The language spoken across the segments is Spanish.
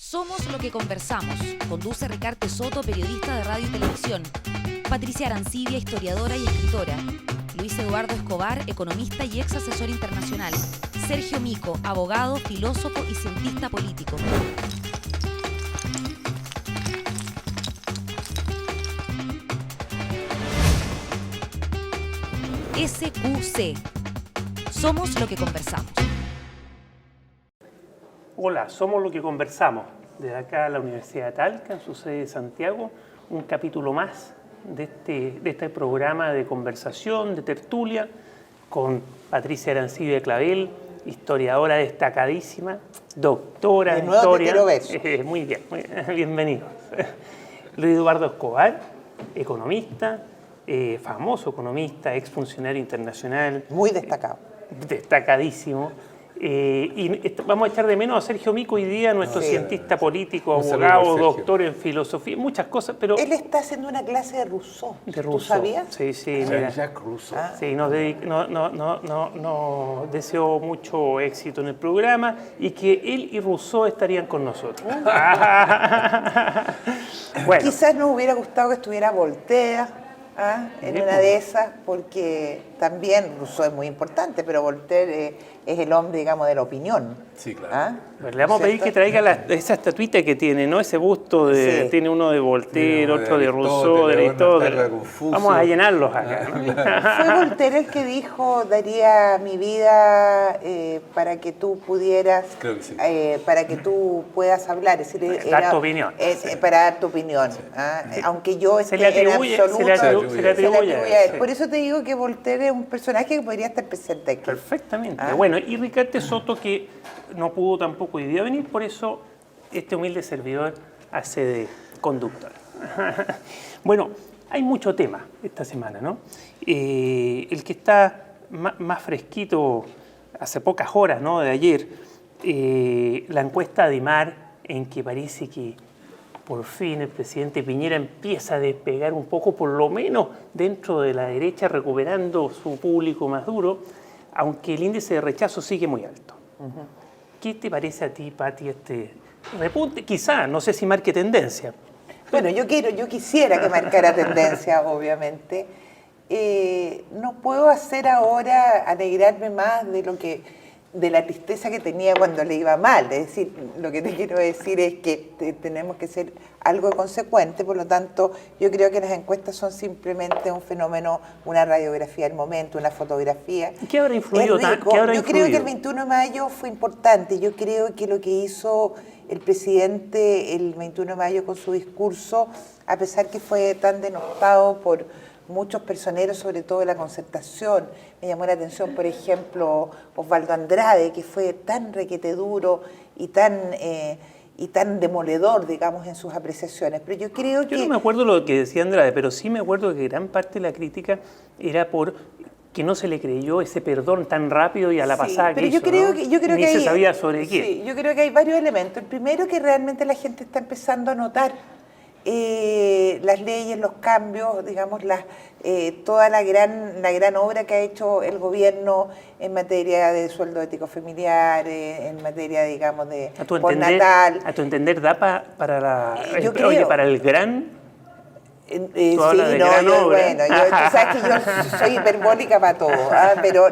Somos lo que conversamos. Conduce Ricarte Soto, periodista de radio y televisión. Patricia Arancibia, historiadora y escritora. Luis Eduardo Escobar, economista y ex asesor internacional. Sergio Mico, abogado, filósofo y cientista político. SQC. Somos lo que conversamos. Hola, somos lo que conversamos. Desde acá a la Universidad de Talca, en su sede de Santiago, un capítulo más de este programa de conversación, de tertulia, con Patricia Arancibia Clavel, historiadora destacadísima, doctora en historia. Muy bien, bienvenidos. Luis Eduardo Escobar, economista, famoso economista, exfuncionario internacional. Muy destacado. Destacadísimo. Y vamos a echar de menos a Sergio Mico hoy día, nuestro cientista político, abogado, doctor en filosofía, muchas cosas, pero... Él está haciendo una clase de Rousseau. De Rousseau. ¿Tú sabías? Sí, mira. Jacques Rousseau. Sí, nos deseo mucho éxito en el programa y que él y Rousseau estarían con nosotros. Bueno. Quizás nos hubiera gustado que estuviera Voltaire en una de esas, porque también Rousseau es muy importante, pero Voltaire es el hombre, digamos, de la opinión. Sí, claro. Bueno, le vamos a pedir que traiga esa estatuita que tiene, ¿no? Ese busto de... Sí. Tiene uno de Voltaire, Tiene otro de Rousseau, de Aristóteles. Vamos a llenarlos acá, ¿no? Fue Voltaire el que dijo, daría mi vida para que tú pudieras... Creo que sí. Para que tú puedas hablar. Es decir, Dar tu opinión. Para dar tu opinión. Aunque yo Se le atribuye, en absoluto... se le atribuye a él. sí. Por eso te digo que Voltaire es un personaje que podría estar presente aquí. Perfectamente. Bueno, y Ricarte Soto, que no pudo tampoco hoy día venir, por eso este humilde servidor hace de conductor. Bueno, hay mucho tema esta semana, ¿no? El que está más fresquito hace pocas horas, ¿no? De ayer, la encuesta de Mar, en que parece que por fin el presidente Piñera empieza a despegar un poco, por lo menos dentro de la derecha, recuperando su público más duro, aunque el índice de rechazo sigue muy alto. ¿Qué te parece a ti, Pati, este repunte? Quizá, no sé si marque tendencia. Bueno, yo quisiera que marcara tendencia, obviamente. No puedo hacer ahora alegrarme más de la tristeza que tenía cuando le iba mal. Es decir, lo que te quiero decir es que tenemos que ser algo consecuente, por lo tanto, yo creo que las encuestas son simplemente un fenómeno, una radiografía del momento, una fotografía. ¿Qué habrá influido? Yo creo que el 21 de mayo fue importante. Yo creo que lo que hizo el presidente el 21 de mayo con su discurso, a pesar que fue tan denostado por muchos personeros, sobre todo de la Concertación. Me llamó la atención, por ejemplo, Osvaldo Andrade, que fue tan requete duro y tan demoledor, digamos, en sus apreciaciones. Pero yo creo que... Yo no me acuerdo lo que decía Andrade, pero sí me acuerdo que gran parte de la crítica era por que no se le creyó ese perdón tan rápido y a la pasada pero que yo hizo, creo ¿no? que, yo creo Ni que se hay, sabía sobre qué. Sí, yo creo que hay varios elementos. El primero, que realmente la gente está empezando a notar las leyes, los cambios, digamos, toda la gran obra que ha hecho el gobierno en materia de sueldo ético familiar, en materia, digamos, de postnatal. A tu entender, ¿da para el gran? Sí, bueno, tú sabes que yo soy hiperbólica para todo, pero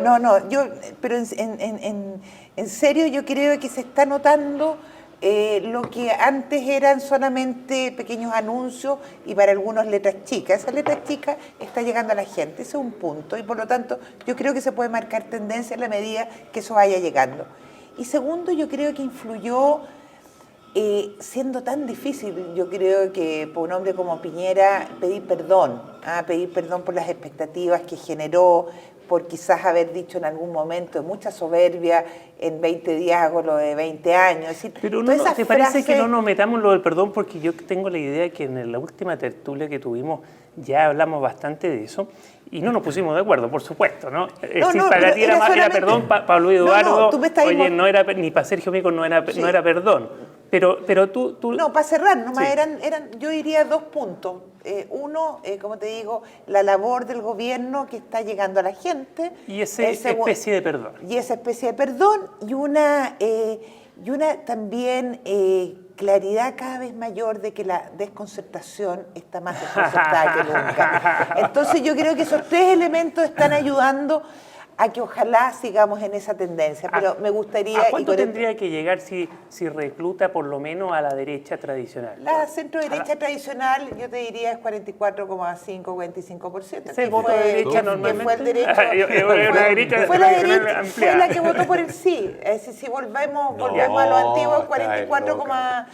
en serio yo creo que se está notando lo que antes eran solamente pequeños anuncios y para algunos letras chicas. Esa letra chica está llegando a la gente, ese es un punto, y por lo tanto yo creo que se puede marcar tendencia en la medida que eso vaya llegando. Y segundo, yo creo que influyó, siendo tan difícil, yo creo que por un hombre como Piñera, pedir perdón por las expectativas que generó, por quizás haber dicho en algún momento mucha soberbia, en 20 días hago lo de 20 años. Es decir, pero ¿te parece que no nos metamos lo del perdón? Porque yo tengo la idea que en la última tertulia que tuvimos ya hablamos bastante de eso y no nos pusimos de acuerdo, por supuesto, ¿no? Es decir, para ti era perdón, para Luis Eduardo, no era, ni para Sergio Mico no era perdón. Pero tú... No, para cerrar, nomás sí. eran, yo diría, 2 puntos. Uno, como te digo, la labor del gobierno que está llegando a la gente. Y esa especie de perdón. Y esa especie de perdón y Y una también claridad cada vez mayor de que la desconcertación está más desconcertada que nunca. Entonces yo creo que esos tres elementos están ayudando a que ojalá sigamos en esa tendencia, pero me gustaría... ¿A cuánto tendría que llegar si recluta por lo menos a la derecha tradicional? La centro-derecha tradicional, yo te diría, es 44,5, 45%. ¿Es el voto de derecha normalmente? Fue el derecho. Fue la derecha, fue la que votó por el sí. Es decir, si volvemos a lo antiguo, 44,4,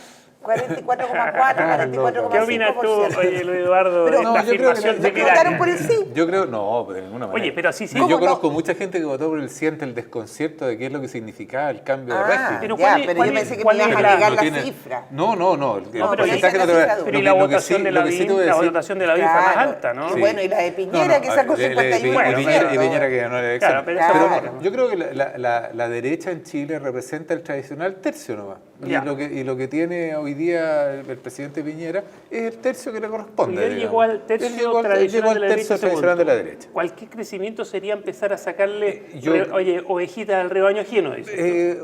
44,5%. ¿Qué opinas tú, oye, Luis Eduardo, de esta afirmación de Miranda? ¿Votaron por el sí? Yo creo, no, de ninguna manera. Oye, pero sí. Yo conozco mucha gente que votó por el sí ante el desconcierto de qué es lo que significaba el cambio de régimen. Pero yo pensé que me ibas a negar la cifra. No. Pero y la votación de la BIM fue más alta, ¿no? Y bueno, y la de Piñera que sacó 51%. Y Piñera que ganó la elección. Pero yo creo que la derecha en Chile representa el tradicional tercio nomás. Y lo que tiene hoy día el presidente Piñera es el tercio que le corresponde. Y él llegó al tercio tradicional de la derecha. Cualquier crecimiento sería empezar a sacarle ovejitas al rebaño ajeno.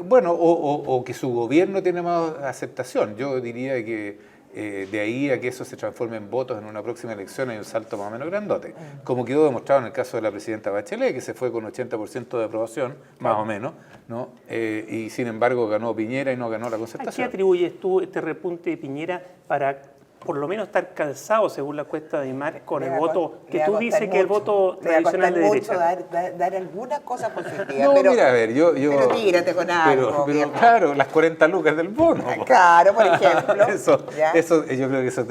Bueno, o que su gobierno tiene más aceptación. Yo diría que de ahí a que eso se transforme en votos en una próxima elección hay un salto más o menos grandote. Como quedó demostrado en el caso de la presidenta Bachelet, que se fue con 80% de aprobación, más o menos, ¿no? Y sin embargo ganó Piñera y no ganó la ¿A concertación. qué atribuyes tú este repunte de Piñera para por lo menos estar calzado, según la encuesta de Mar, con el voto que tú dices que es el voto tradicional de derecha? Dar alguna cosa positiva. No, mira, a ver, yo pero tírate con algo. Pero claro, las 40 lucas del bono. Claro, por ejemplo. Eso yo creo que eso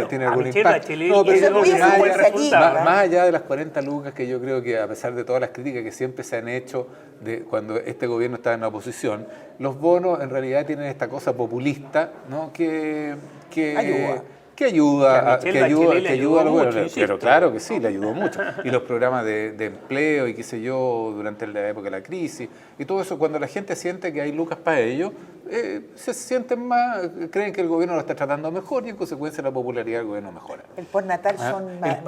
tiene algún impacto. No, pero más allá de las 40 lucas, que yo creo que a pesar de todas las críticas que siempre se han hecho de cuando este gobierno estaba en la oposición, los bonos en realidad tienen esta cosa populista, ¿no? que ayuda a los buenos. Pero claro que sí, le ayudó mucho. Y los programas de empleo y qué sé yo, durante la época de la crisis, y todo eso, cuando la gente siente que hay lucas para ellos, se sienten más, creen que el gobierno lo está tratando mejor y en consecuencia la popularidad del gobierno mejora. El postnatal son más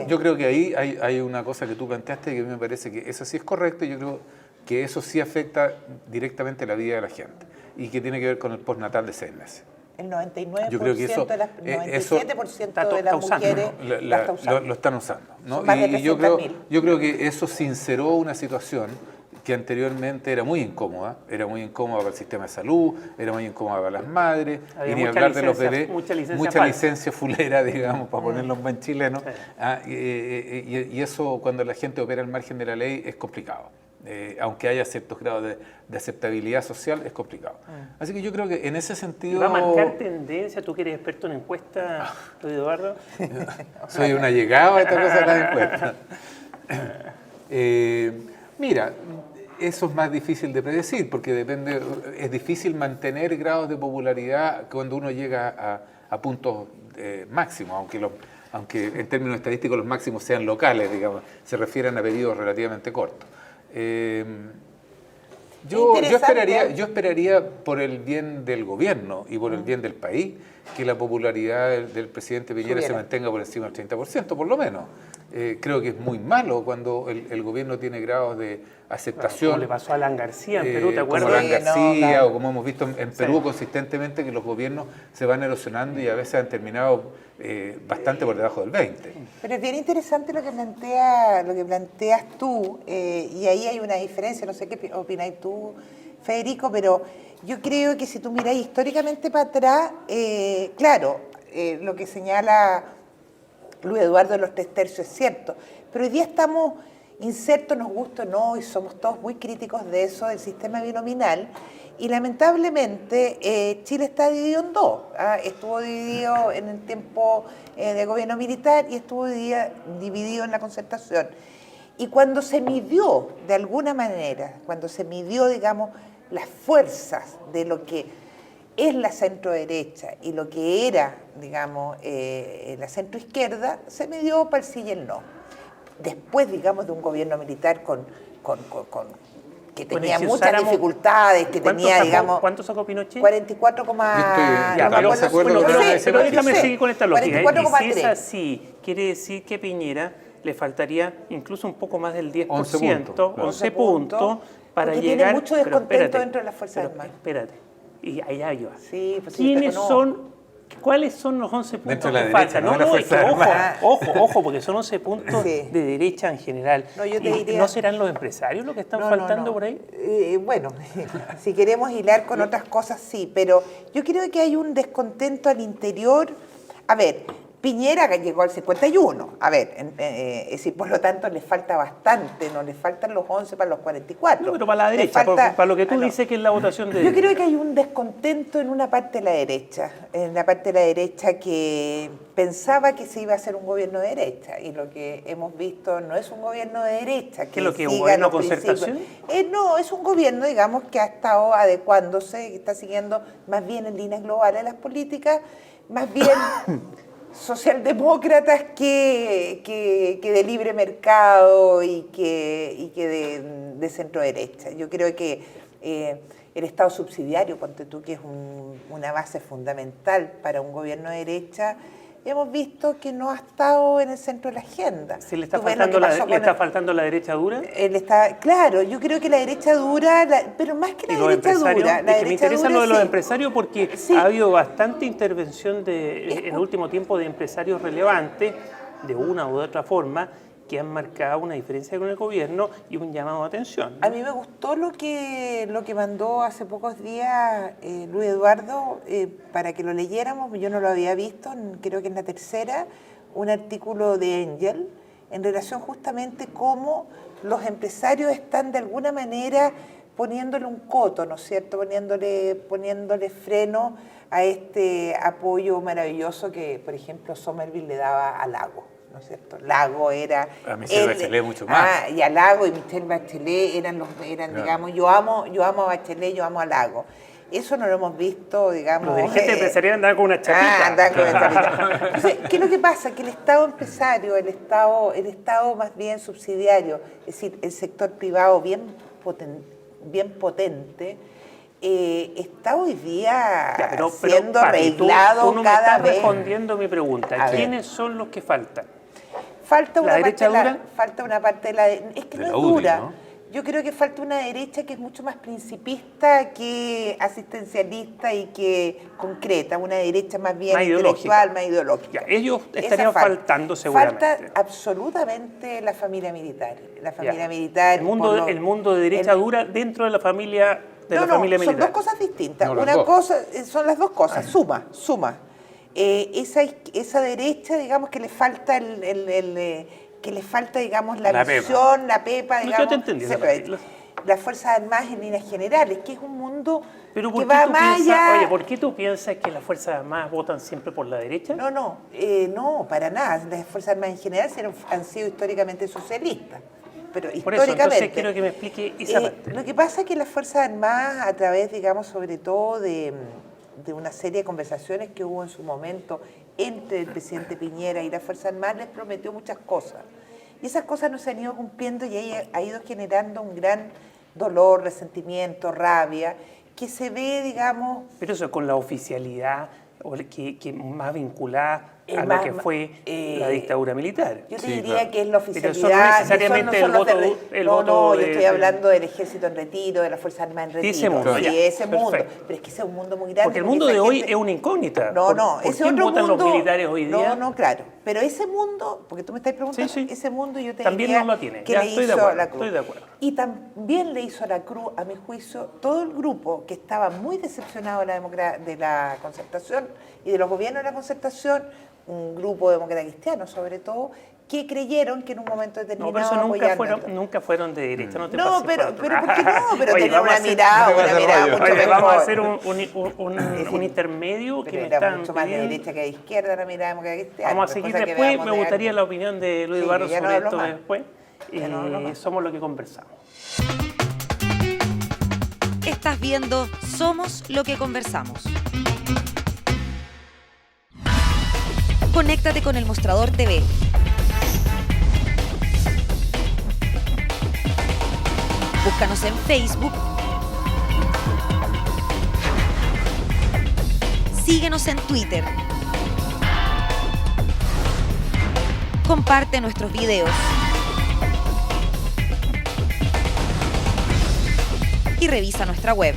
yo creo que ahí hay una cosa que tú planteaste que a mí me parece que eso sí es correcto y yo creo que eso sí afecta directamente la vida de la gente y que tiene que ver con el postnatal de 6 meses. El 99% yo creo que eso, de las 97% de las mujeres lo están usando, ¿no? Más de Y yo creo que eso sinceró una situación que anteriormente era muy incómoda para el sistema de salud, era muy incómoda para las madres, y ni hablar de los bebés, mucha licencia fulera, digamos, para ponerlo en buen chileno, y eso cuando la gente opera al margen de la ley es complicado. Aunque haya ciertos grados de aceptabilidad social, es complicado. Así que yo creo que en ese sentido... ¿Va a marcar tendencia? ¿Tú que eres experto en encuestas, Eduardo? Soy un allegado a esta cosa de las encuestas. Mira, eso es más difícil de predecir, porque es difícil mantener grados de popularidad cuando uno llega a puntos máximos, aunque en términos estadísticos los máximos sean locales, digamos, se refieren a periodos relativamente cortos. Yo esperaría por el bien del gobierno y por el bien del país que la popularidad del presidente Piñera se mantenga por encima del 30%, por lo menos. Creo que es muy malo cuando el gobierno tiene grados de aceptación. Como le pasó a Alan García en Perú, ¿te acuerdas? Como Alan García, o como hemos visto en Perú consistentemente, que los gobiernos se van erosionando y a veces han terminado bastante por debajo del 20%. Pero es bien interesante lo que planteas tú, y ahí hay una diferencia, no sé qué opináis tú, Federico, pero yo creo que si tú miráis históricamente para atrás, claro, lo que señala Luis Eduardo de los 3 tercios es cierto, pero hoy día estamos insertos, nos gusta o no, y somos todos muy críticos de eso, del sistema binominal, y lamentablemente Chile está dividido en dos. Estuvo dividido en el tiempo de gobierno militar y estuvo dividido en la concertación. Y cuando se midió, de alguna manera, digamos, las fuerzas de lo que es la centro-derecha y lo que era, digamos, la centro-izquierda, se midió para el sí y el no. Después, digamos, de un gobierno militar que tenía muchas dificultades, que tenía, digamos... ¿Cuánto sacó Pinochet? 44, pero déjame seguir con esta lógica. 44,3. Si es así, quiere decir que Piñera le faltaría incluso un poco más del 10%, 11 puntos, para porque llegar... tiene mucho descontento dentro de las Fuerzas Armadas. Espérate, y allá yo. Sí, pues ¿Cuáles son los 11 puntos que faltan? Ojo, porque son 11 puntos Sí. de derecha en general. No, yo te diría... ¿No serán los empresarios los que están faltando por ahí? Bueno, si queremos hilar con otras cosas, sí, pero yo creo que hay un descontento al interior. A ver, Piñera llegó al 51, es decir, por lo tanto le falta bastante, no le faltan los 11 para los 44. No, pero para la derecha, para lo que tú dices que es la votación de... Yo creo que hay un descontento en una parte de la derecha, que pensaba que se iba a hacer un gobierno de derecha, y lo que hemos visto no es un gobierno de derecha. ¿Qué es lo que es un gobierno de concertación? No, es un gobierno, digamos, que ha estado adecuándose, que está siguiendo más bien en líneas globales las políticas, más bien... socialdemócratas que de libre mercado y que de centro derecha. Yo creo que el Estado subsidiario, ponte tú, que es una base fundamental para un gobierno de derecha, hemos visto que no ha estado en el centro de la agenda. ¿Se le está faltando la derecha dura? Claro, yo creo que la derecha dura, pero más que la derecha dura... Me interesa lo de los empresarios porque ha habido bastante intervención en el último tiempo de empresarios relevantes, de una u otra forma, que han marcado una diferencia con el gobierno y un llamado de atención, ¿no? A mí me gustó lo que mandó hace pocos días Luis Eduardo para que lo leyéramos. Yo no lo había visto, creo que es la tercera, un artículo de Engel en relación justamente cómo los empresarios están de alguna manera poniéndole un coto, ¿no es cierto? Poniéndole freno a este apoyo maravilloso que, por ejemplo, Somerville le daba a Lago, ¿no es cierto? Lago era... A Michelle Bachelet mucho más. Y a Lago y Michelle Bachelet eran digamos, yo amo a Bachelet, yo amo a Lago. Eso no lo hemos visto, digamos... Los dirigentes empresariales andan con una chapita. Andan con una chapita. Entonces, ¿qué es lo que pasa? Que el Estado empresario, el Estado más bien subsidiario, es decir, el sector privado bien potente, está hoy día siendo arreglado tú cada vez. Me estás respondiendo mi pregunta. ¿Quiénes son los que faltan? Falta una parte de la... Es que no es dura. ¿No? Yo creo que falta una derecha que es mucho más principista que asistencialista y que concreta, una derecha más bien intelectual, más ideológica. Ellos estarían faltando seguramente. Falta absolutamente la familia militar. La familia militar... El mundo de derecha dura dentro de la familia militar. Son dos cosas distintas. Son las dos cosas, suma. Esa derecha, digamos, que le falta digamos, la visión, la pepa, digamos. Yo te entendí. Las Fuerzas Armadas en líneas generales, que es un mundo que va más allá... Oye, ¿por qué tú piensas que las Fuerzas Armadas votan siempre por la derecha? No, para nada. Las Fuerzas Armadas en general han sido históricamente socialistas. Pero por eso, históricamente, entonces quiero que me explique esa parte. Lo que pasa es que las Fuerzas Armadas, a través, digamos, sobre todo de una serie de conversaciones que hubo en su momento entre el presidente Piñera y las Fuerzas Armadas, les prometió muchas cosas. Y esas cosas no se han ido cumpliendo y ha ido generando un gran dolor, resentimiento, rabia, que se ve, digamos... Pero eso con la oficialidad que más vinculada a lo que fue la dictadura militar. Yo te diría que es la oficialidad... Pero eso no necesariamente el voto yo estoy hablando del ejército en retiro, de las Fuerzas Armadas en retiro. Ese mundo. Ese mundo. Pero es que ese es un mundo muy grande. Porque el mundo de hoy es una incógnita. ¿Por ese quién votan los militares hoy día? Claro. Pero ese mundo, porque tú me estás preguntando, ese mundo yo te también diría no lo tiene. Que ya le estoy hizo de acuerdo, la Cruz. Estoy de acuerdo. Y también le hizo a la Cruz, a mi juicio, todo el grupo que estaba muy decepcionado de la concertación y de los gobiernos de la concertación, un grupo demócrata cristiano sobre todo, que creyeron que en un momento determinado... No, pero eso nunca fueron de derecha, no te pases. Pero ¿por qué no? Pero tener una mirada mucho mejor. Vamos a hacer un intermedio que me están mucho más de derecha que de izquierda la mirada demócrata cristiana. Vamos a seguir después, me gustaría la opinión de Luis Eduardo sobre esto después. Somos lo que conversamos. Estás viendo Somos lo que conversamos. Conéctate con El Mostrador TV. Búscanos en Facebook. Síguenos en Twitter. Comparte nuestros videos. y revisa nuestra web.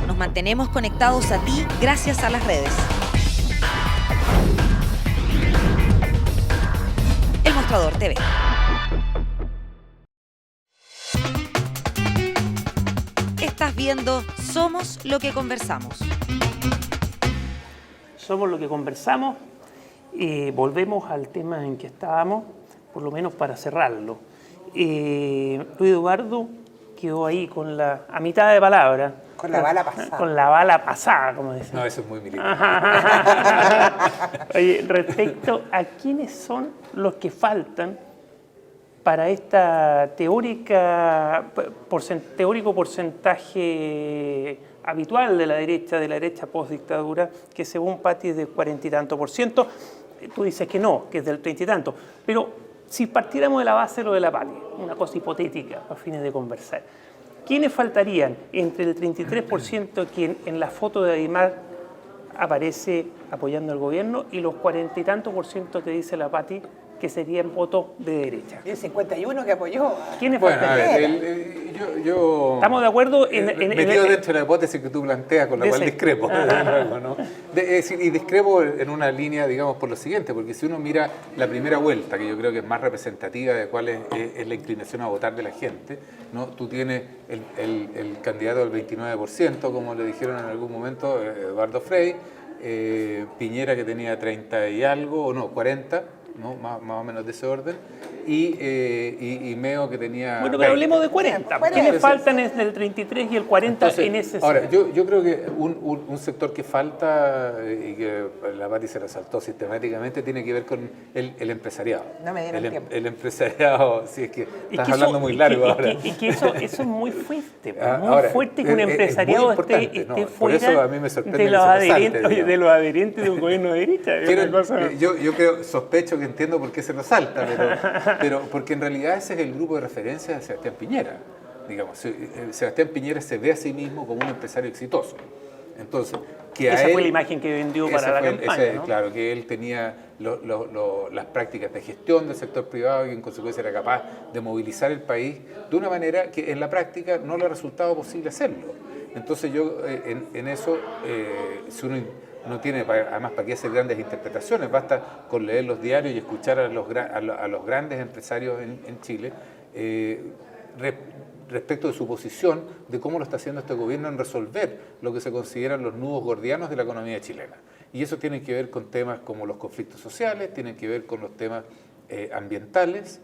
Nos mantenemos conectados a ti gracias a las redes. El Mostrador TV. Estás viendo Somos lo que conversamos. Somos lo que conversamos. Volvemos al tema en que estábamos, por lo menos para cerrarlo. Luis Eduardo quedó ahí a mitad de palabra. Con la bala pasada. Con la bala pasada, como decía. No, eso es muy militar. Oye, respecto a quiénes son los que faltan para esta teórico porcentaje habitual de la derecha post-dictadura, que según Patti es del 40 y tanto %, tú dices que no, que es del 30 y tanto, pero si partiéramos de la base de lo de la Patti, una cosa hipotética a fines de conversar, ¿quiénes faltarían entre el 33% que en la foto de Aymar aparece apoyando al gobierno y los 40 y tanto % que dice la Patti que serían votos de derecha? Y el 51 que apoyó. ¿Quiénes Bueno, faltarían? yo ¿Estamos de acuerdo metido dentro de la hipótesis que tú planteas, con la cual discrepo, ¿no? Y discrepo en una línea, digamos, por lo siguiente, porque si uno mira la primera vuelta, que yo creo que es más representativa de cuál es la inclinación a votar de la gente, ¿no? Tú tienes el candidato del 29%, como le dijeron en algún momento, Eduardo Frei, Piñera, que tenía 30 y algo, o no, 40%, ¿no? Más o menos de ese orden, y Meo, que tenía... Bueno, pero hablemos de 40. ¿Quiénes faltan entre el 33 y el 40 en ese Ahora, sentido? yo creo que un sector que falta, y que la Patti se resaltó sistemáticamente, tiene que ver con el empresariado. No me dieron tiempo. El empresariado, si es que estás hablando muy largo ahora. Y que eso es muy fuerte, Ahora, fuerte que un empresariado esté por fuera eso a mí me sorprende de los adherentes de un gobierno de derecha. Yo creo, sospecho que entiendo por qué se resalta, pero porque en realidad ese es el grupo de referencia de Sebastián Piñera. Digamos, Sebastián Piñera se ve a sí mismo como un empresario exitoso. Entonces, esa fue la imagen que vendió para la campaña, ¿no? Claro, que él tenía las prácticas de gestión del sector privado y en consecuencia era capaz de movilizar el país de una manera que en la práctica no le ha resultado posible hacerlo. Entonces yo en eso, si uno no tiene, además, para qué hacer grandes interpretaciones, basta con leer los diarios y escuchar a los grandes empresarios en Chile respecto de su posición, de cómo lo está haciendo este gobierno en resolver lo que se consideran los nudos gordianos de la economía chilena. Y eso tiene que ver con temas como los conflictos sociales, tiene que ver con los temas ambientales,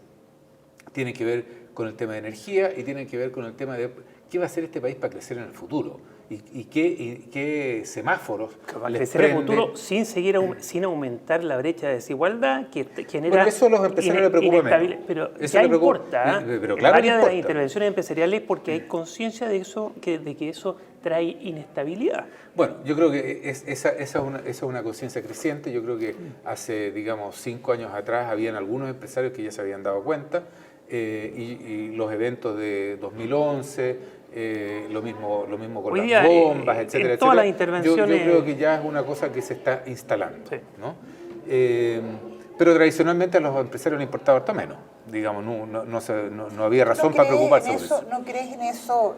tiene que ver con el tema de energía y tiene que ver con el tema de qué va a hacer este país para crecer en el futuro. ¿Y qué semáforos crecer en el futuro sin aumentar la brecha de desigualdad que genera... Porque eso a los empresarios les preocupa menos. Pero eso ya importa, pero claro, varias de las intervenciones empresariales, porque hay conciencia de que eso trae inestabilidad. Bueno, yo creo que esa es una conciencia creciente. Yo creo que hace, digamos, 5 años atrás habían algunos empresarios que ya se habían dado cuenta, y los eventos de 2011... lo mismo con las bombas, etcétera, todas las etcétera. intervenciones... Yo creo que ya es una cosa que se está instalando, sí, ¿no? Pero tradicionalmente a los empresarios les importaba harto menos, digamos, no había razón para preocuparse por eso. ¿No crees en eso?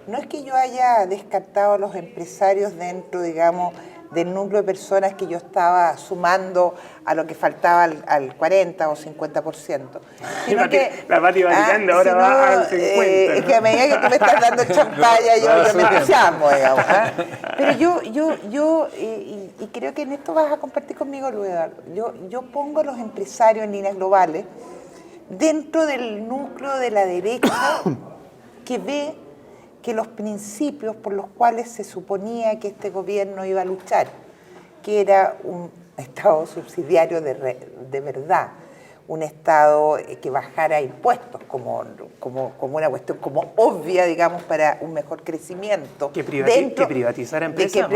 No es que yo haya descartado a los empresarios dentro, digamos, del núcleo de personas que yo estaba sumando a lo que faltaba al 40 o 50%. Sino que, la Patti va tirando, ahora va al 50. Es que a medida que tú me estás dando champaña, yo me entusiasmo, digamos. Pero yo y creo que en esto vas a compartir conmigo, Luis Eduardo. Yo pongo a los empresarios en líneas globales dentro del núcleo de la derecha que ve que los principios por los cuales se suponía que este gobierno iba a luchar, que era un Estado subsidiario de verdad, un Estado que bajara impuestos como una cuestión como obvia, digamos, para un mejor crecimiento. Que privatizara empresas,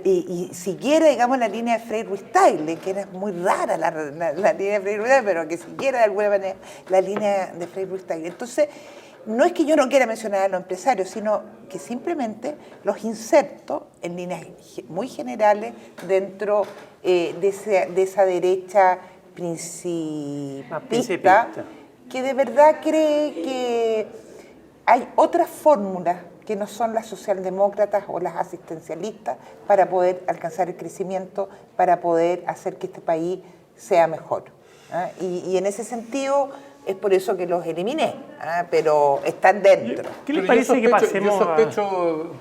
y siguiera, digamos, la línea de Frei Ruiz-Tagle, que era muy rara la línea de Frei Ruiz-Tagle, pero que siguiera de alguna manera la línea de Frei Ruiz-Tagle. Entonces, no es que yo no quiera mencionar a los empresarios, sino que simplemente los inserto en líneas muy generales dentro de esa derecha principista que de verdad cree que hay otras fórmulas que no son las socialdemócratas o las asistencialistas para poder alcanzar el crecimiento, para poder hacer que este país sea mejor. Y en ese sentido es por eso que los eliminé, pero están dentro. ¿Qué les parece que pasemos Yo sospecho,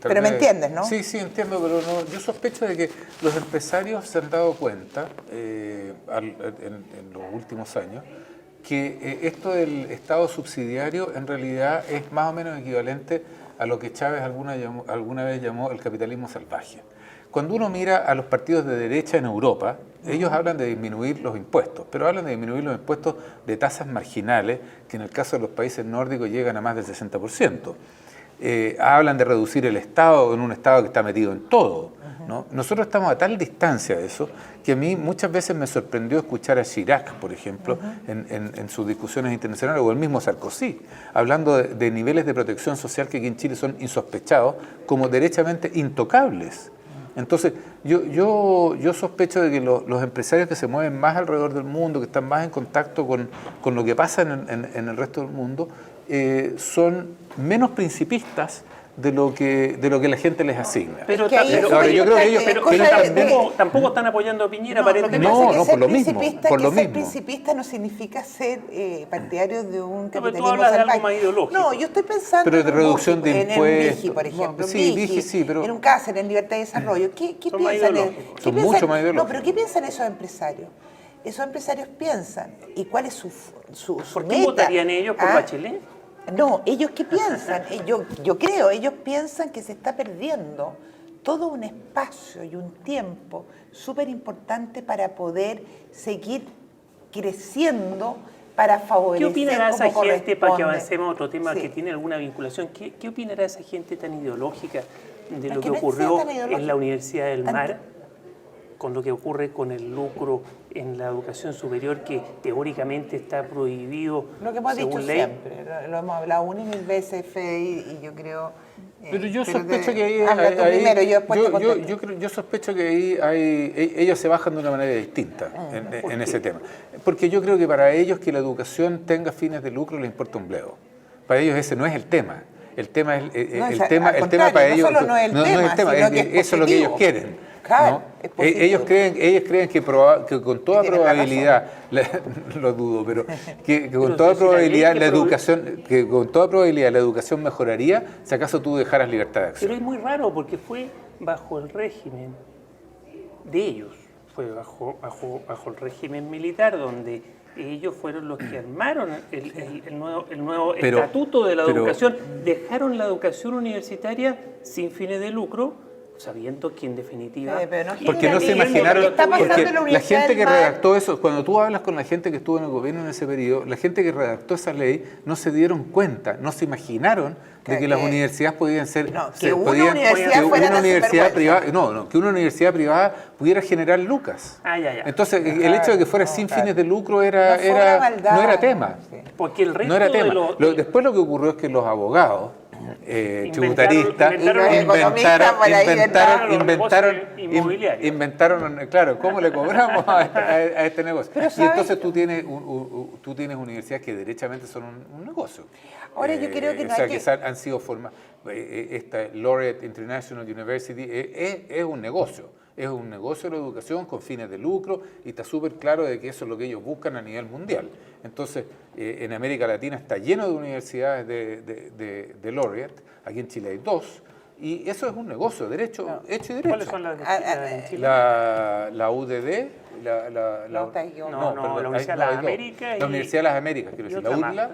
pero me entiendes, ¿no? Sí, entiendo, pero no, yo sospecho de que los empresarios se han dado cuenta en los últimos años que esto del Estado subsidiario en realidad es más o menos equivalente a lo que Chávez alguna vez llamó el capitalismo salvaje. Cuando uno mira a los partidos de derecha en Europa, ellos hablan de disminuir los impuestos, pero hablan de disminuir los impuestos de tasas marginales, que en el caso de los países nórdicos llegan a más del 60%. Hablan de reducir el Estado en un Estado que está metido en todo, ¿no? Nosotros estamos a tal distancia de eso que a mí muchas veces me sorprendió escuchar a Chirac, por ejemplo, en sus discusiones internacionales, o el mismo Sarkozy, hablando de niveles de protección social que aquí en Chile son insospechados como derechamente intocables. Entonces, yo sospecho de que los empresarios que se mueven más alrededor del mundo, que están más en contacto con lo que pasa en el resto del mundo, son menos principistas de lo que la gente les asigna. Pero ahora, yo creo que ellos tampoco están apoyando a Piñera, aparentemente. No, por lo mismo. Ser principista no significa ser partidario de un capitalismo tú hablas de salvaje. algo más ideológico. No, yo estoy pensando pero de reducción de impuestos. En el Vigi, por ejemplo. Sí, pero en un Cáceres, en Libertad de Desarrollo. ¿Qué son más piensan? ideológicos. Son mucho más ideológicos. No, pero ¿qué piensan esos empresarios? Esos empresarios piensan. ¿Y cuál es su ¿Por qué meta? votarían ellos por Bachelet? No, ellos ¿qué piensan? Yo creo, ellos piensan que se está perdiendo todo un espacio y un tiempo súper importante para poder seguir creciendo, para favorecer. ¿Qué opinará esa como gente, para que corresponde? avancemos a otro tema Sí. que tiene alguna vinculación? ¿Qué opinará esa gente tan ideológica de Es lo que que no ocurrió sea tan ideológica. en la Universidad del Mar, con lo que ocurre con el lucro en la educación superior, que teóricamente está prohibido Lo que hemos dicho según ley? siempre, lo hemos hablado una y mil veces, Fede, y yo creo... Pero yo sospecho que ahí... Habla tú primero, yo después te contesto. yo sospecho que ahí ellos se bajan de una manera distinta en ese tema. Porque yo creo que para ellos que la educación tenga fines de lucro les importa un bledo. Para ellos ese no es el tema. El tema es el tema para ellos no es el tema, sino que eso es lo que ellos quieren. Claro, ¿no? es positivo. Ellos creen que con toda probabilidad, lo dudo, pero que con toda probabilidad la educación mejoraría si acaso tú dejaras libertad de acción. Pero es muy raro porque fue bajo el régimen de ellos, fue bajo el régimen militar, donde ellos fueron los que armaron el nuevo estatuto de la educación, dejaron la educación universitaria sin fines de lucro, sabiendo que en definitiva... Porque no se imaginaron, porque la gente que Mar. redactó eso, cuando tú hablas con la gente que estuvo en el gobierno en ese periodo, la gente que redactó esa ley no se dieron cuenta, no se imaginaron de que las universidades podían ser... que una universidad privada, que una universidad privada pudiera generar lucas. Entonces, el hecho de que fuera sin fines de lucro no era tema. Porque el resto no era tema. Después lo que ocurrió es que los abogados tributaristas inventaron, claro, cómo le cobramos a este negocio. Y entonces tú tienes universidades que derechamente son un negocio. Ahora yo creo que han sido formas, esta Laureate International University es un negocio. Es un negocio de la educación con fines de lucro y está súper claro de que eso es lo que ellos buscan a nivel mundial. Entonces, en América Latina está lleno de universidades de Laureate, aquí en Chile hay 2, y eso es un negocio, derecho, hecho y derecho. ¿Cuáles son las en Chile? La UDD, la Universidad de las Américas. La Universidad de las Américas, quiero decir, la UDLA.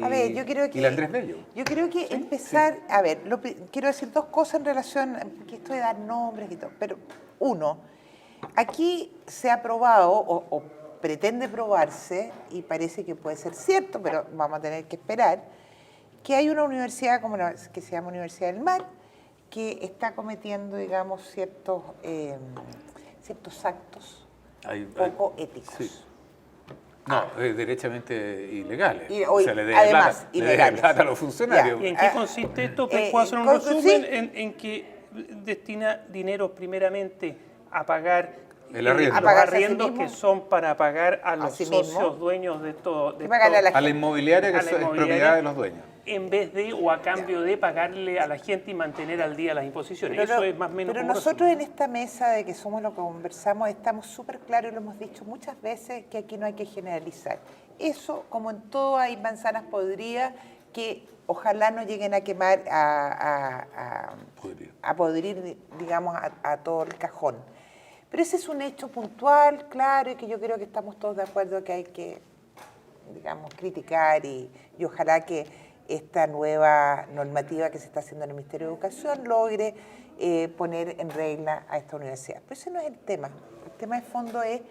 A ver, yo creo que... Y la Andrés Bello. Yo creo que empezar... Sí. A ver, quiero decir 2 cosas en relación... que esto de dar nombres y todo. Pero, uno, aquí se ha probado o pretende probarse, y parece que puede ser cierto, pero vamos a tener que esperar, que hay una universidad que se llama Universidad del Mar, que está cometiendo, digamos, ciertos actos poco éticos. Sí. No, derechamente ilegales. O sea, le debe plata a los funcionarios. ¿Y en qué consiste esto? ¿Puedo hacer un resumen? En que destina dinero primeramente a pagar El arriendo. Los arriendos que son para pagar a los socios dueños de todo. A la inmobiliaria que es propiedad de los dueños. En vez de o a cambio de pagarle a la gente y mantener al día las imposiciones. Eso es más o menos. Pero nosotros en esta mesa de que somos lo que conversamos estamos súper claros y lo hemos dicho muchas veces que aquí no hay que generalizar. Eso, como en todo, hay manzanas podridas que ojalá no lleguen a quemar, a podrir, digamos, a todo el cajón. Pero ese es un hecho puntual, claro, y que yo creo que estamos todos de acuerdo que hay que, digamos, criticar y ojalá que esta nueva normativa que se está haciendo en el Ministerio de Educación logre poner en regla a esta universidad. Pero ese no es el tema. El tema de fondo es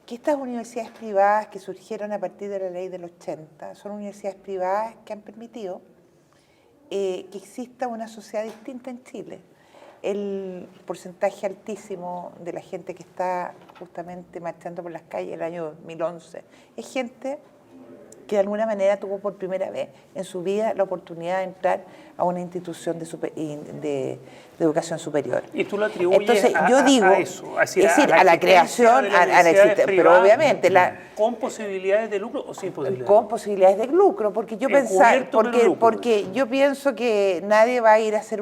que estas universidades privadas que surgieron a partir de la ley del 80 son universidades privadas que han permitido que exista una sociedad distinta en Chile. El porcentaje altísimo de la gente que está justamente marchando por las calles el año 2011 es gente que de alguna manera tuvo por primera vez en su vida la oportunidad de entrar a una institución de educación superior. Y tú lo atribuyes. Entonces, yo digo, a eso, es decir, a la creación, a la existencia, pero obviamente ¿con posibilidades de lucro o sin posibilidades? Con posibilidades de lucro, porque yo porque yo pienso que nadie va a ir a hacer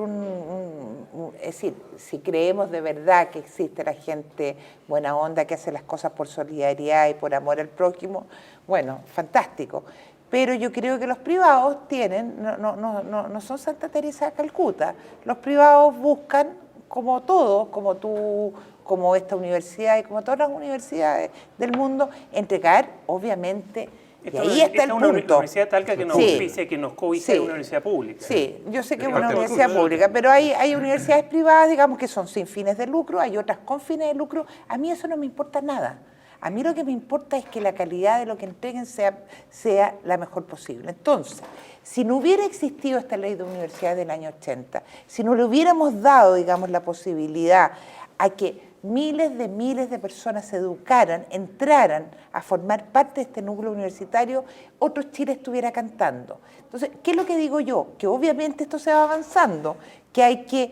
es decir, si creemos de verdad que existe la gente buena onda que hace las cosas por solidaridad y por amor al prójimo, bueno, fantástico. Pero yo creo que los privados tienen, no son Santa Teresa de Calcuta. Los privados buscan, como todos, como tú, como esta universidad y como todas las universidades del mundo, entregar, obviamente. Y ahí está el punto. Una universidad Talca que nos auspicia, que nos cobija, es una universidad pública. Sí, yo sé que es una universidad pública, pero hay universidades privadas, digamos, que son sin fines de lucro, hay otras con fines de lucro. A mí eso no me importa nada. A mí lo que me importa es que la calidad de lo que entreguen sea la mejor posible. Entonces, si no hubiera existido esta ley de universidades del año 80, si no le hubiéramos dado, digamos, la posibilidad a que miles de personas se educaran, entraran a formar parte de este núcleo universitario, otro Chile estuviera cantando. Entonces, ¿qué es lo que digo yo? Que obviamente esto se va avanzando, que hay que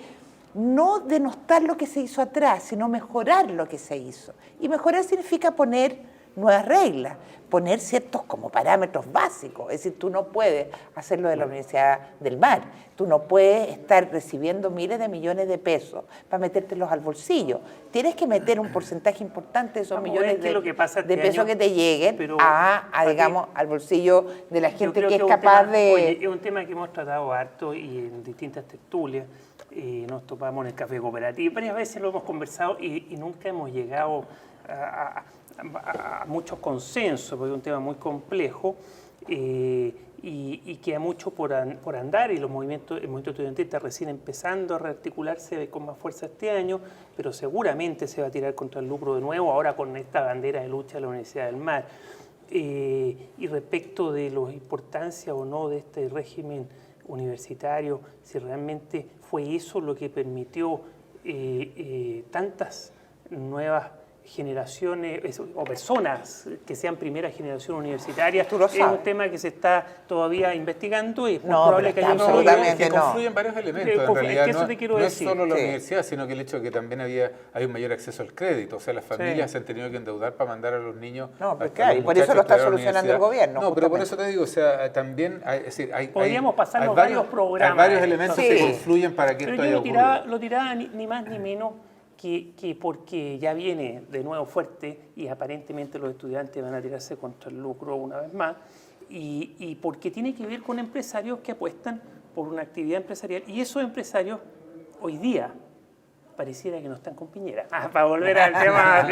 no denostar lo que se hizo atrás, sino mejorar lo que se hizo. Y mejorar significa poner nuevas reglas, poner ciertos como parámetros básicos. Es decir, tú no puedes hacerlo de la Universidad del Mar, tú no puedes estar recibiendo miles de millones de pesos para metértelos al bolsillo. Tienes que meter un porcentaje importante de esos millones de pesos que te lleguen digamos, al bolsillo de la gente que es capaz de... Oye, es un tema que hemos tratado harto y en distintas tertulias. Nos topamos en el café cooperativo, varias veces lo hemos conversado y nunca hemos llegado a muchos consensos, porque es un tema muy complejo y queda mucho por andar y el movimiento estudiantil está recién empezando a rearticularse con más fuerza este año, pero seguramente se va a tirar contra el lucro de nuevo, ahora con esta bandera de lucha de la Universidad del Mar. Y respecto de la importancia o no de este régimen universitario, si realmente fue eso lo que permitió tantas nuevas generaciones o personas que sean primera generación universitaria. Tú lo sabes. Es un tema que se está todavía investigando y es no, probable que haya absolutamente que confluyen varios elementos. En realidad eso te quiero no decir. Es solo la universidad, sino que el hecho de que también hay un mayor acceso al crédito. O sea, las familias se han tenido que endeudar para mandar a los niños. No, pues claro, y por eso lo está solucionando el gobierno. No, pero por eso te digo, o sea, también podríamos pasarnos varios programas. Hay varios elementos que confluyen para que esto haya ocurrido. Lo tiraba ni más ni menos que porque ya viene de nuevo fuerte y aparentemente los estudiantes van a tirarse contra el lucro una vez más y porque tiene que ver con empresarios que apuestan por una actividad empresarial y esos empresarios hoy día pareciera que no están con Piñera. Para volver al tema,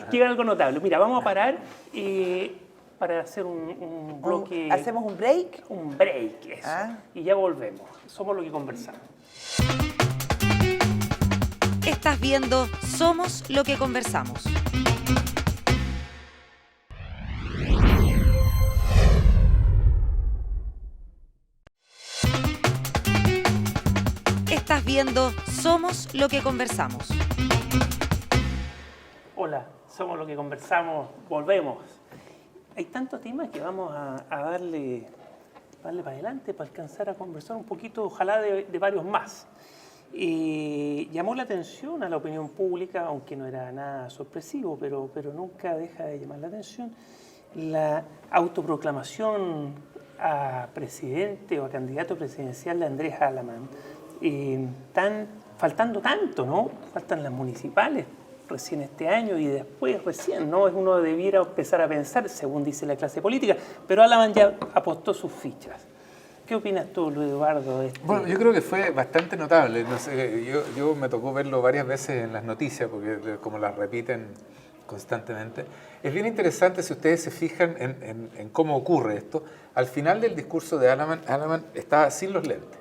que algo notable. Mira, vamos a parar para hacer un bloque. ¿Hacemos un break? Un break, eso. Y ya volvemos. Somos lo que conversamos. Estás viendo Somos lo que conversamos. Estás viendo Somos lo que conversamos. Hola, somos lo que conversamos, volvemos. Hay tantos temas que vamos a darle para adelante, para alcanzar a conversar un poquito, ojalá de varios más. llamó la atención a la opinión pública, aunque no era nada sorpresivo, pero nunca deja de llamar la atención, la autoproclamación a presidente o a candidato presidencial de Andrés Alamán. Faltando tanto, ¿no? Faltan las municipales recién este año y después recién, ¿no? Uno debiera empezar a pensar, según dice la clase política, pero Alamán ya apostó sus fichas. ¿Qué opinas tú, Luis Eduardo? Bueno, yo creo que fue bastante notable. No sé, yo me tocó verlo varias veces en las noticias, porque como las repiten constantemente. Es bien interesante si ustedes se fijan en cómo ocurre esto. Al final del discurso de Alamán estaba sin los lentes.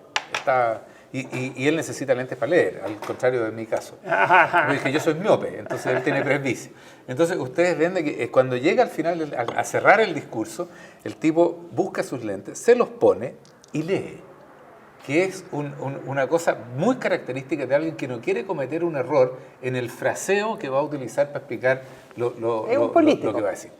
Y él necesita lentes para leer, al contrario de mi caso. Yo dije, yo soy miope, entonces él tiene presbicia. Entonces ustedes ven de que cuando llega al final, a cerrar el discurso, el tipo busca sus lentes, se los pone y lee, que es una cosa muy característica de alguien que no quiere cometer un error en el fraseo que va a utilizar para explicar lo que va a decir.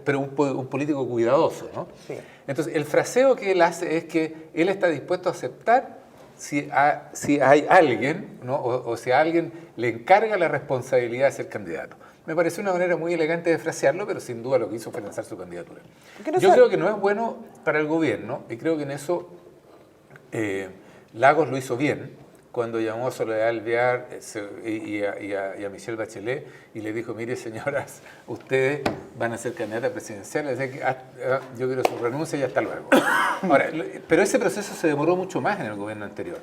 Pero un político cuidadoso, ¿no? Sí. Entonces, el fraseo que él hace es que él está dispuesto a aceptar si hay alguien, ¿no? o si a alguien le encarga la responsabilidad de ser candidato. Me pareció una manera muy elegante de frasearlo, pero sin duda lo que hizo fue lanzar su candidatura. Yo creo que no es bueno para el gobierno, y creo que en eso Lagos lo hizo bien, cuando llamó a Soledad Alvear y a Michelle Bachelet y le dijo, mire señoras, ustedes van a ser candidatas presidenciales, yo quiero su renuncia y hasta luego. Ahora, pero ese proceso se demoró mucho más en el gobierno anterior.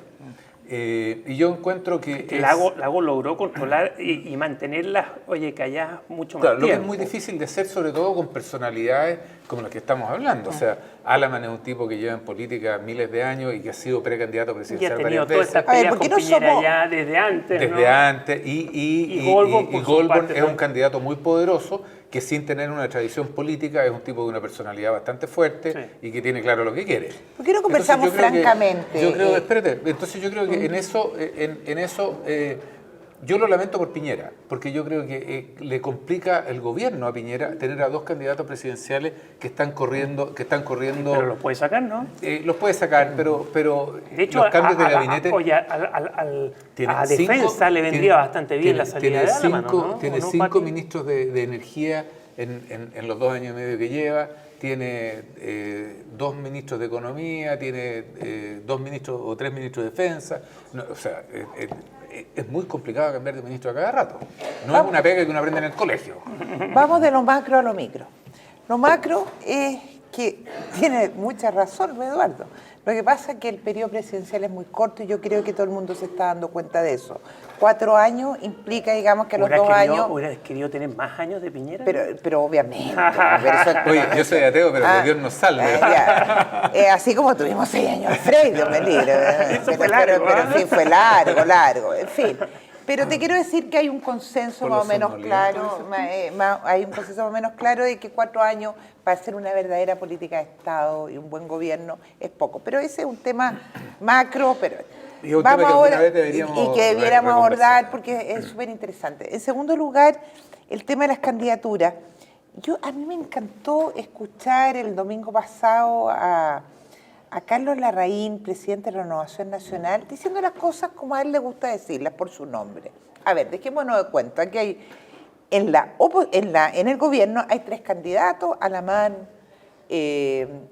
Y yo encuentro que Lagos logró controlar y mantenerlas, calladas mucho más tiempo. Lo que es muy difícil de hacer, sobre todo con personalidades como las que estamos hablando. O sea, Alamán es un tipo que lleva en política miles de años y que ha sido precandidato presidencial. Y ha tenido toda esta pelea con Piñera ya desde antes. Desde antes. Y Goldborn es un candidato muy poderoso que sin tener una tradición política es un tipo de una personalidad bastante fuerte y que tiene claro lo que quiere. ¿Por qué no conversamos francamente? Entonces yo creo que en eso yo lo lamento por Piñera, porque yo creo que le complica el gobierno a Piñera tener a dos candidatos presidenciales que están corriendo. Pero los puede sacar, ¿no? Los puede sacar, pero de hecho, los cambios de gabinete... a Defensa le vendría bastante bien la salida de Alamán, ¿no? Tiene 5 ministros de energía en los 2 años y medio que lleva, tiene 2 ministros de Economía, tiene 2 ministros o 3 ministros de Defensa. Es muy complicado cambiar de ministro a cada rato. No es una pega que uno aprende en el colegio. Vamos de lo macro a lo micro. Lo macro es que tiene mucha razón, Eduardo. Lo que pasa es que el periodo presidencial es muy corto y yo creo que todo el mundo se está dando cuenta de eso. 4 años implica, digamos, que a los 2 años... ¿Hubieras querido tener más años de Piñera? Pero obviamente. Oye, yo soy ateo, pero que Dios nos salve. Así como tuvimos 6 años de Frey, Dios me libre. Pero en fin, fue largo, en fin. Pero te quiero decir que hay un consenso más o menos claro, hay un consenso más o menos claro de que 4 años para hacer una verdadera política de Estado y un buen gobierno es poco. Pero ese es un tema macro, pero vamos ahora y que debiéramos abordar porque es súper interesante. En segundo lugar, el tema de las candidaturas. A mí me encantó escuchar el domingo pasado a Carlos Larraín, presidente de Renovación Nacional, diciendo las cosas como a él le gusta decirlas, por su nombre. A ver, dejémonos de cuenta. Aquí hay, en el gobierno hay 3 candidatos, Alamán,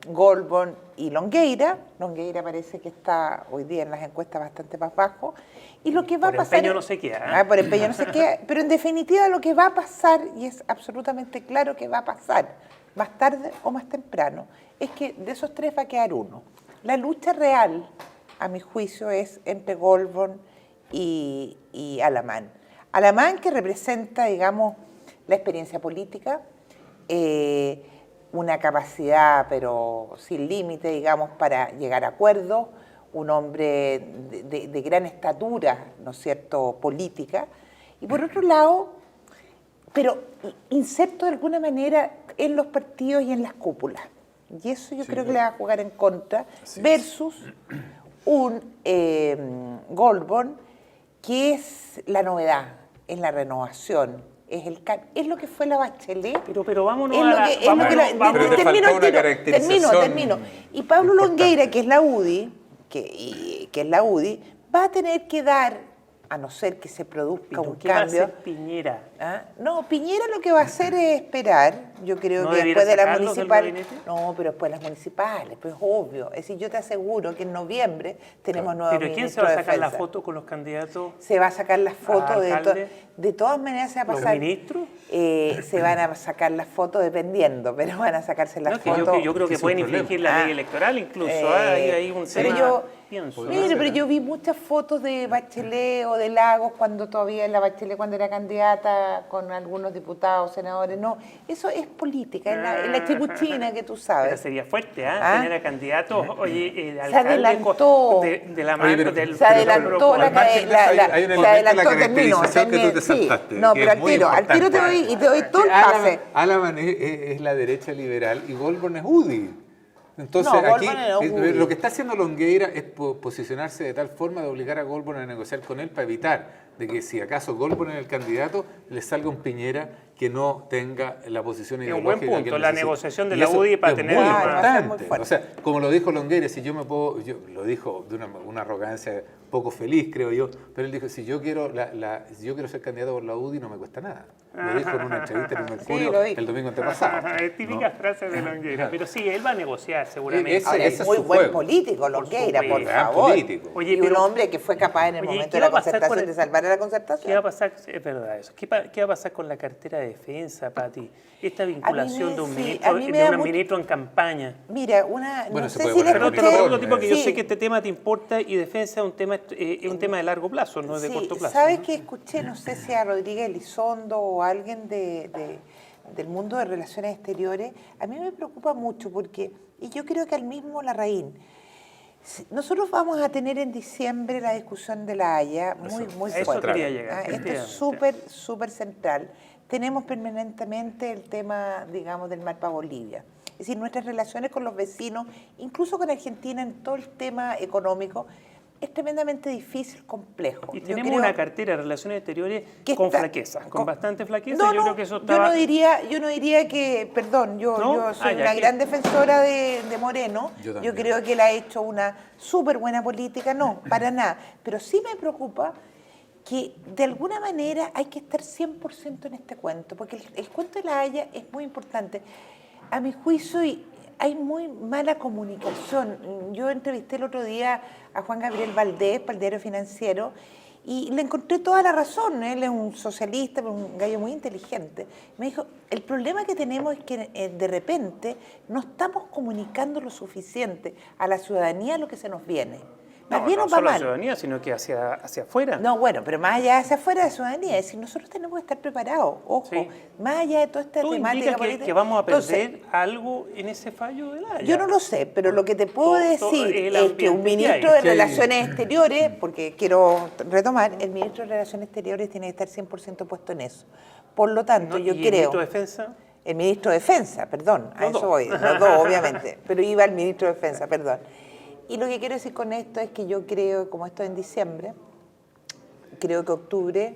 Goldborn y Longueira. Longueira parece que está hoy día en las encuestas bastante más bajo. Y lo que va a pasar... Por empeño no se queda. Por empeño no se queda. Pero en definitiva lo que va a pasar, y es absolutamente claro que va a pasar, más tarde o más temprano, es que de esos 3 va a quedar uno. La lucha real, a mi juicio, es entre Goldborn y Alamán. Alamán, que representa, digamos, la experiencia política, una capacidad, pero sin límite, digamos, para llegar a acuerdos, un hombre de gran estatura, ¿no es cierto?, política. Y por otro lado, pero inserto de alguna manera en los partidos y en las cúpulas. Y eso yo creo que le va a jugar en contra, versus un Goldborn que es la novedad, es la renovación, es lo que fue la Bachelet. Pero vámonos Termino. Y Pablo Longueira, que es la UDI, que es la UDI, va a tener que dar, a no ser que se produzca un ¿Qué cambio. va a hacer Piñera? ¿Ah? No, Piñera lo que va a hacer es esperar, yo creo ¿No que debiera después de las sacarlos del municipales. gabinete? No, pero después de las municipales, pues obvio. Es decir, yo te aseguro que en noviembre tenemos nuevos ¿Pero quién se ministros va a de sacar la defensa. foto con los candidatos? Se va a sacar las fotos ¿Alcalde? de todas maneras se va a ¿Los pasar. ministros? Se van a sacar las fotos dependiendo, pero van a sacarse las No, que fotos. yo creo que es un pueden problema. infringir la ley electoral incluso. Hay un pero tema, yo, pienso. mire, pero yo vi muchas fotos de Bachelet o de Lagos cuando todavía la Bachelet cuando era candidata con algunos diputados, senadores. No, eso es política, es la chipuchina que tú sabes. Pero sería fuerte, ¿Ah? Tener a candidatos, oye, Se adelantó. de la Oye, mano pero- del... Se adelantó al margen de eso, hay un elemento en la caracterización que tú te sí. saltaste, No, que pero es muy al tiro importante. te doy todo el pase. Alaman es la derecha liberal y Goldborn es UDI. Entonces, No, aquí Goldborn era UDI. lo que está haciendo Longueira es posicionarse de tal forma de obligar a Goldborn a negociar con él para evitar de que si acaso Goldborn es el candidato, le salga un Piñera que no tenga la posición Es un ideológica. buen punto, que él la necesita. negociación de Y la eso UDI para es tener muy más- importante. fuerte. O sea, como lo dijo Longueira, si yo me puedo, lo dijo de una arrogancia poco feliz, creo yo, pero él dijo, si yo quiero si yo quiero ser candidato por la UDI, no me cuesta nada. Lo dijo en una entrevista en el Mercurio lo dijo. el domingo antepasado. Es típica frase de Longueira. Pero sí, él va a negociar seguramente. Ese- Ahora, ese es muy su buen juego. político, Longueira, por supuesto. Gran favor. político. Oye, Y un pero- hombre que fue capaz en el Oye, momento ¿qué de la va a pasar concertación con de salvar a la ¿Qué va a concertación. pasar? Es verdad eso. ¿Qué va a pasar con la cartera de defensa, Pati? Esta vinculación de un sí, ministro, a mí me de da un mucho- ministro en campaña. Mira, Bueno, no se sé puede si poner la Pero te Escuché- lo digo, tipo, que yo Sí. sé que este tema te importa y defensa es un tema de largo plazo, no es de Sí, corto plazo. ¿sabes ¿no? que escuché, no sé si a Rodríguez Elizondo o a alguien del mundo de relaciones exteriores? A mí me preocupa mucho porque, y yo creo que al mismo Larraín, nosotros vamos a tener en diciembre la discusión de La Haya muy a eso fuerte. quería llegar, Esto es efectivamente. súper central. Tenemos permanentemente el tema, digamos, del mar para Bolivia. Es decir, nuestras relaciones con los vecinos, incluso con Argentina en todo el tema económico, es tremendamente difícil, complejo. Y Yo tenemos creo una cartera de relaciones exteriores que con está- flaqueza, con con- bastante flaqueza. No, yo no, creo que eso yo estaba... no diría que, perdón, yo ¿No? soy Ah, ya, una ¿qué? gran defensora de Moreno. Yo Yo también. creo que él ha hecho una súper buena política, no, para nada. Pero sí me preocupa que de alguna manera hay que estar 100% en este cuento, porque el cuento de La Haya es muy importante. A mi juicio hay muy mala comunicación. Yo entrevisté el otro día a Juan Gabriel Valdés para el Diario Financiero y le encontré toda la razón. Él es un socialista, pero un gallo muy inteligente. Me dijo, el problema que tenemos es que de repente no estamos comunicando lo suficiente a la ciudadanía lo que se nos viene. Más No, bien no nos va solo a la mal. ciudadanía, sino que hacia afuera. No, bueno, pero más allá hacia afuera de la ciudadanía, es decir, nosotros tenemos que estar preparados, ojo, Sí. más allá de toda esta ¿Tú temática indicas política. que vamos a perder Entonces, algo en ese fallo de La Haya? yo no lo sé, pero lo que te puedo Todo decir el es que un ambiente que ministro hay. de Que hay- Relaciones Exteriores, porque quiero retomar, el ministro de Relaciones Exteriores tiene que estar 100% puesto en eso. Por lo tanto, ¿No? yo ¿Y el creo... ministro de Defensa? El ministro de Defensa, perdón, a Los eso dos. voy, los dos obviamente, pero iba el ministro de Defensa, perdón. Y lo que quiero decir con esto es que yo creo, como esto es en diciembre, creo que octubre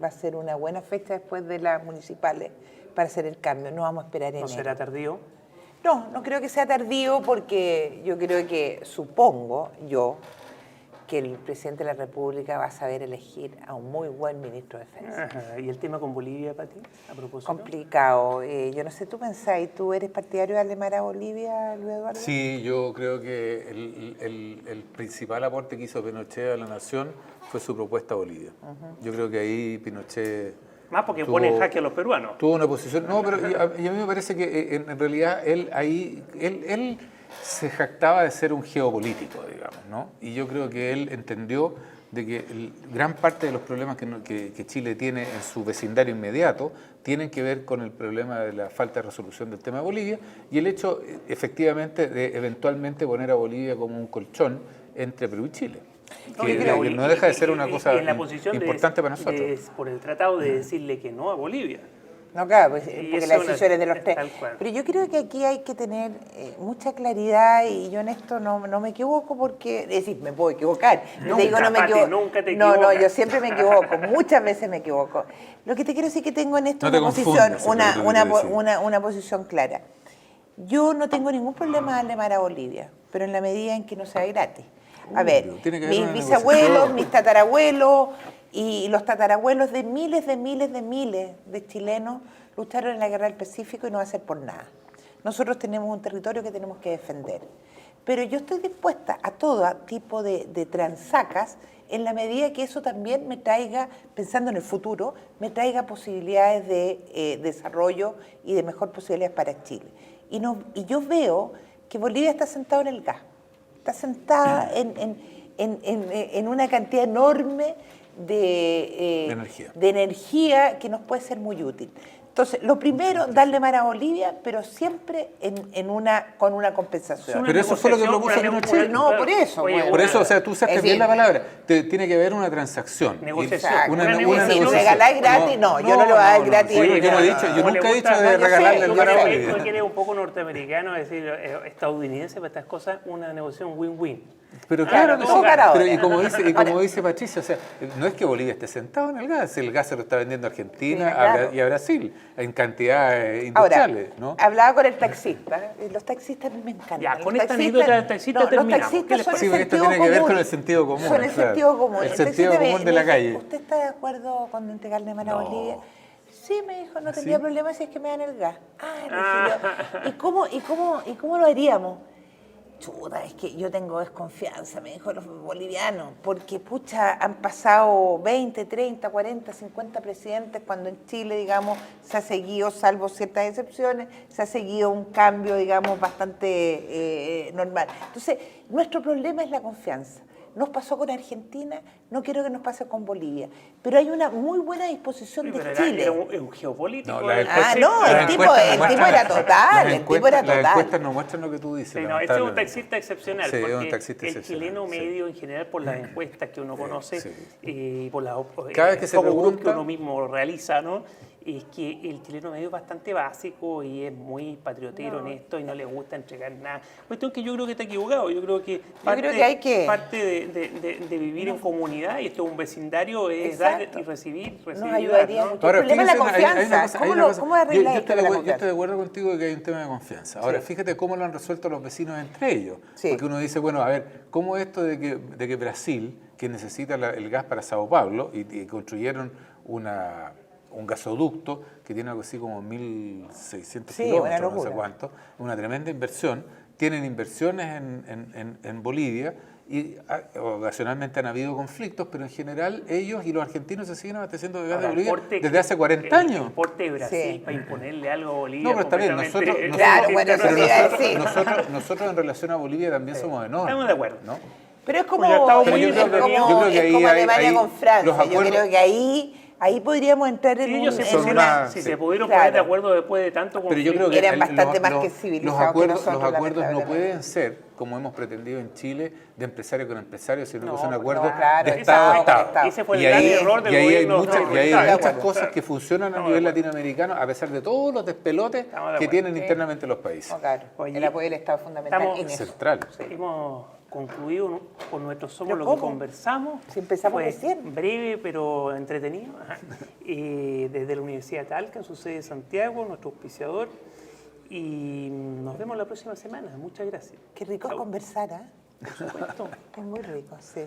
va a ser una buena fecha después de las municipales para hacer el cambio, no vamos a esperar ¿No enero. será tardío? No creo que sea tardío porque yo creo que, supongo yo, que el presidente de la República va a saber elegir a un muy buen ministro de Defensa. Ajá. ¿Y el tema con Bolivia, Pati? A propósito. Complicado. Yo no sé, ¿tú pensáis, tú eres partidario de alemar a Bolivia, Luis Eduardo? Sí, yo creo que el principal aporte que hizo Pinochet a la nación fue su propuesta a Bolivia. Yo creo que ahí Pinochet... Más porque tuvo- pone en jaque a los peruanos. Tuvo una posición... No, pero y a mí me parece que en realidad él se jactaba de ser un geopolítico, digamos, ¿no? Y yo creo que él entendió de que gran parte de los problemas que Chile tiene en su vecindario inmediato tienen que ver con el problema de la falta de resolución del tema de Bolivia y el hecho, efectivamente, de eventualmente poner a Bolivia como un colchón entre Perú y Chile. Que no deja de ser una cosa en la posición importante para nosotros. por el tratado de decirle que no a Bolivia. No, claro, pues, Y porque eso la es una- decisión es de los es tres. tal cual. Pero yo creo que aquí hay que tener mucha claridad y yo en esto no me equivoco porque, es decir, me puedo equivocar. No Nunca, te digo no me Pati, equivoco. nunca te No, equivocas. yo siempre me equivoco, muchas veces me equivoco. Lo que te quiero decir es que tengo en esto No te una posición, confundas, es lo que te quiero decir. una posición clara. Yo no tengo ningún problema de alemar a Bolivia, pero en la medida en que no sea gratis. A ver, mis bisabuelos, mis tatarabuelos y los tatarabuelos de miles de chilenos lucharon en la Guerra del Pacífico y no va a ser por nada. Nosotros tenemos un territorio que tenemos que defender. Pero yo estoy dispuesta a todo tipo de transacas en la medida que eso también me traiga, pensando en el futuro, me traiga posibilidades de desarrollo y de mejor posibilidades para Chile. Y yo veo que Bolivia está sentado en el gas, está sentada en una cantidad enorme de energía que nos puede ser muy útil. Entonces, lo primero, darle mar a Bolivia, pero siempre con una compensación. Pero eso fue lo que propuso Pinochet. No, por eso. Por eso, o sea, tú usaste bien la palabra. Tiene que haber una transacción. Negociación. Una negociación. Si regalar gratis, no, yo no lo voy a dar gratis. Yo nunca he dicho de regalarle el mar a Bolivia. Tú que eres un poco norteamericano, es decir, estadounidense para estas cosas, una negociación win-win. Pero claro, pero y como dice Patricia, o sea, no es que Bolivia esté sentado en el gas se lo está vendiendo a Argentina y a Brasil en cantidades industriales. Ahora, ¿no? hablaba con el taxista, los taxistas a mí me encantan. Ya, con esta anécdota del taxista terminamos. Los taxistas son sí, porque esto tiene que ver con el sentido común. Son el sentido común. El sentido común de la calle. ¿Usted está de acuerdo con entregarle mar a Bolivia? Sí, me dijo, no tendría problema si es que me dan el gas. Le dije yo, ¿y cómo lo haríamos? Chuta, es que yo tengo desconfianza, me dijo los bolivianos, porque pucha, han pasado 20, 30, 40, 50 presidentes cuando en Chile, digamos, se ha seguido, salvo ciertas excepciones, se ha seguido un cambio, digamos, bastante normal. Entonces, nuestro problema es la confianza. Nos pasó con Argentina, no quiero que nos pase con Bolivia. Pero hay una muy buena disposición de Chile. Era un geopolítico. El tipo era total. Las encuestas no muestran lo que tú dices. Sí, este es un taxista excepcional. Sí, porque un taxista el chileno medio, en general, por las encuestas que uno conoce, y por las cada vez que se pregunta, que uno mismo realiza, ¿no? Es que el chileno medio es bastante básico y es muy patriotero en esto y no le gusta entregar nada. Cuestión que yo creo que está equivocado. Yo creo que parte de vivir en comunidad, y esto es un vecindario, es dar y recibir. Nos ayudaría mucho. Ahora, el problema es la confianza. ¿Cómo arreglar esto de la confianza? Yo estoy de acuerdo contigo de que hay un tema de confianza. Ahora, fíjate cómo lo han resuelto los vecinos entre ellos. Porque uno dice, bueno, a ver, ¿cómo esto de que Brasil, que necesita el gas para Sao Paulo, y construyeron un gasoducto que tiene algo así como 1.600 kilómetros, no sé cuánto, una tremenda inversión, tienen inversiones en Bolivia y ocasionalmente han habido conflictos, pero en general ellos y los argentinos se siguen abasteciendo de gas de Bolivia desde hace 40 años. El importe de Brasil para imponerle algo a Bolivia. No, pero está bien, nosotros en relación a Bolivia también somos enormes. Estamos de acuerdo. ¿no? Pero es como, yo creo que como Alemania con Francia. Yo creo que ahí podríamos entrar en si se pudieron poner de acuerdo después de tanto conflicto. Pero yo creo que eran bastante más que civilizados que nosotros. Los acuerdos no pueden ser, como hemos pretendido en Chile, de empresario con empresario, sino que son acuerdos de Estado a Estado. Ese fue el gran error del gobierno. Y hay muchas cosas que funcionan a nivel latinoamericano, a pesar de todos los despelotes que tienen internamente los países. El apoyo del Estado es fundamental en eso. Central. Hemos concluido con nuestro Somos lo que conversamos. Si empezamos recién. Breve pero entretenido. Desde la Universidad de Talca, en su sede de Santiago, nuestro auspiciador. Y nos vemos la próxima semana. Muchas gracias. Qué rico conversar, ¿eh? Por supuesto. Es muy rico, sí.